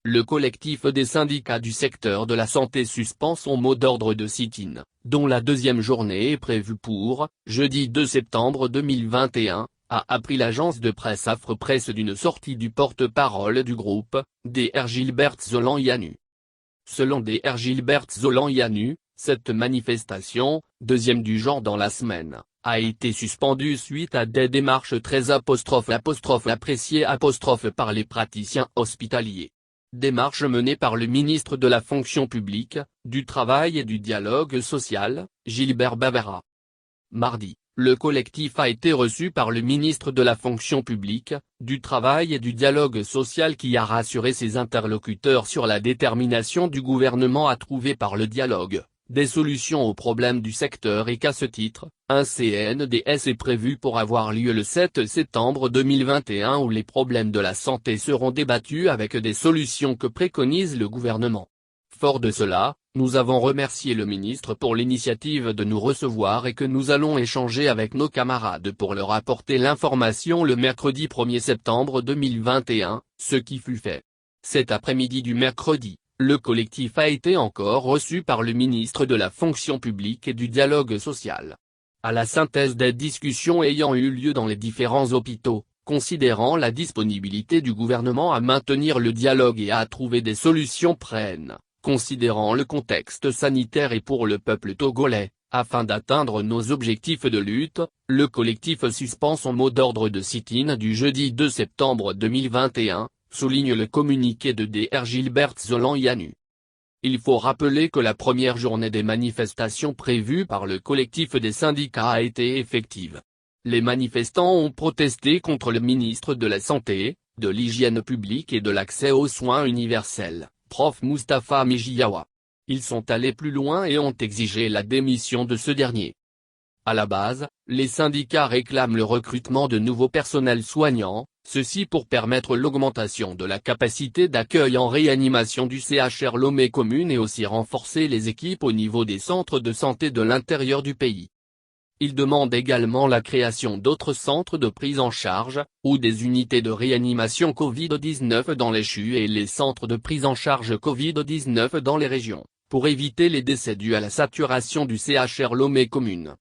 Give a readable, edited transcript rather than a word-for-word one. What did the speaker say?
Le collectif des syndicats du secteur de la santé suspend son mot d'ordre de sit-in, dont la deuxième journée est prévue pour, jeudi 2 septembre 2021, a appris l'agence de presse Afre-Presse d'une sortie du porte-parole du groupe, Dr Gilbert Zolan-Yanu. Selon Dr Gilbert Zolan-Yanu, cette manifestation, deuxième du genre dans la semaine, a été suspendue suite à des démarches très appréciées par les praticiens hospitaliers. Démarche menée par le ministre de la Fonction publique, du Travail et du Dialogue social, Gilbert Bavera. Mardi, le collectif a été reçu par le ministre de la Fonction publique, du Travail et du Dialogue social qui a rassuré ses interlocuteurs sur la détermination du gouvernement à trouver par le dialogue des solutions aux problèmes du secteur et qu'à ce titre, un CNDS est prévu pour avoir lieu le 7 septembre 2021 où les problèmes de la santé seront débattus avec des solutions que préconise le gouvernement. Fort de cela, nous avons remercié le ministre pour l'initiative de nous recevoir et que nous allons échanger avec nos camarades pour leur apporter l'information le mercredi 1er septembre 2021, ce qui fut fait. Cet après-midi du mercredi, le collectif a été encore reçu par le ministre de la Fonction publique et du Dialogue social. À la synthèse des discussions ayant eu lieu dans les différents hôpitaux, considérant la disponibilité du gouvernement à maintenir le dialogue et à trouver des solutions pérennes, considérant le contexte sanitaire et pour le peuple togolais, afin d'atteindre nos objectifs de lutte, le collectif suspend son mot d'ordre de sit-in du jeudi 2 septembre 2021. Souligne le communiqué de Dr Gilbert Zolan-Yanu. Il faut rappeler que la première journée des manifestations prévues par le collectif des syndicats a été effective. Les manifestants ont protesté contre le ministre de la Santé, de l'Hygiène publique et de l'Accès aux soins universels, Prof Moustapha Mijiawa. Ils sont allés plus loin et ont exigé la démission de ce dernier. À la base, les syndicats réclament le recrutement de nouveaux personnels soignants, ceci pour permettre l'augmentation de la capacité d'accueil en réanimation du CHR Lomé Commune et aussi renforcer les équipes au niveau des centres de santé de l'intérieur du pays. Ils demandent également la création d'autres centres de prise en charge, ou des unités de réanimation Covid-19 dans les CHU et les centres de prise en charge Covid-19 dans les régions, pour éviter les décès dus à la saturation du CHR Lomé Commune.